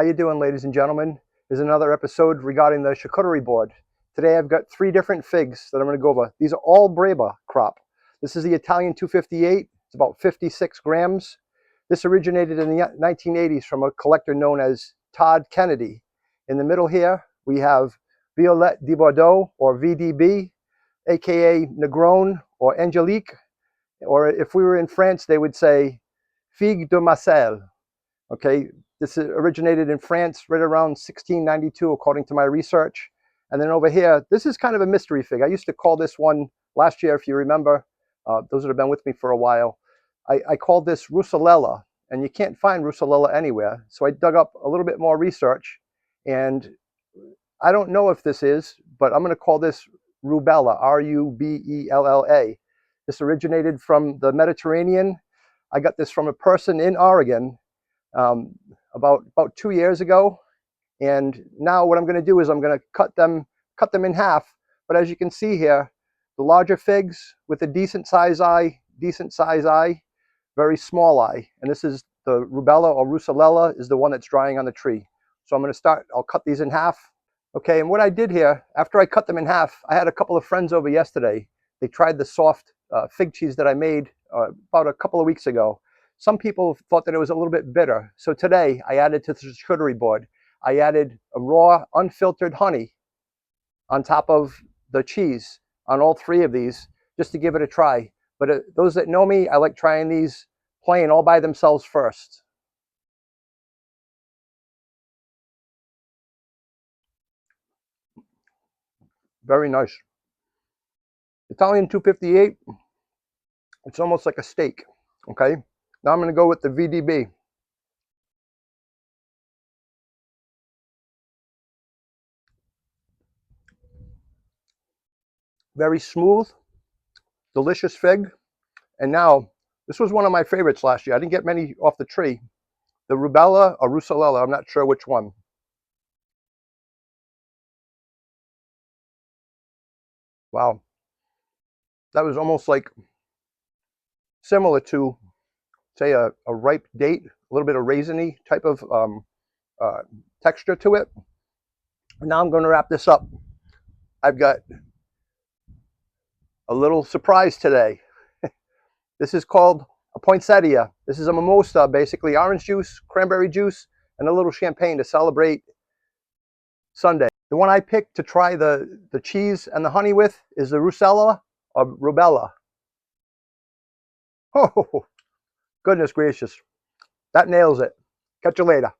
How you doing, ladies and gentlemen? Here's another episode regarding the charcuterie board. Today I've got 3 different figs that I'm going to go over. These are all Brebba crop. This is the Italian 258. It's about 56 grams. This originated in the 1980s from a collector known as Todd Kennedy. In the middle here, we have Violette de Bordeaux, or VDB, aka Negrone or Angelique, or if we were in France, they would say Figue de Marseille. Okay, this originated in France right around 1692, according to my research. And then over here, this is kind of a mystery fig. I used to call this one last year, if you remember. Those that have been with me for a while. I called this Russalella, and you can't find Russalella anywhere. So I dug up a little bit more research, and I don't know if this is, but I'm going to call this Rubella, R-U-B-E-L-L-A. This originated from the Mediterranean. I got this from a person in Oregon about 2 years ago, and now what I'm going to do is I'm going to cut them in half. But as you can see here, the larger figs with a decent size eye, very small eye, and this is the Rubella or Russalella, is the one that's drying on the tree. So I'm going to start. I'll cut these in half. Okay, and what I did here, after I cut them in half, I had a couple of friends over yesterday. They tried the soft fig cheese that I made about a couple of weeks ago. Some people thought that it was a little bit bitter. So today I added to the charcuterie board, I added a raw unfiltered honey on top of the cheese on all 3 of these, just to give it a try. But those that know me, I like trying these plain all by themselves first. Very nice. Italian 258, it's almost like a steak. Okay, now I'm going to go with the VDB. Very smooth, delicious fig. And now, this was one of my favorites last year. I didn't get many off the tree. The Rubella or Russalella, I'm not sure which one. Wow. That was almost like similar to, say, a ripe date, a little bit of raisiny type of texture to it. Now I'm going to wrap this up. I've got a little surprise today. This is called a poinsettia. This is a mimosa, basically orange juice, cranberry juice, and a little champagne to celebrate Sunday. The one I picked to try the cheese and the honey with is the Russalella or Rubella. Oh, goodness gracious. That nails it. Catch you later.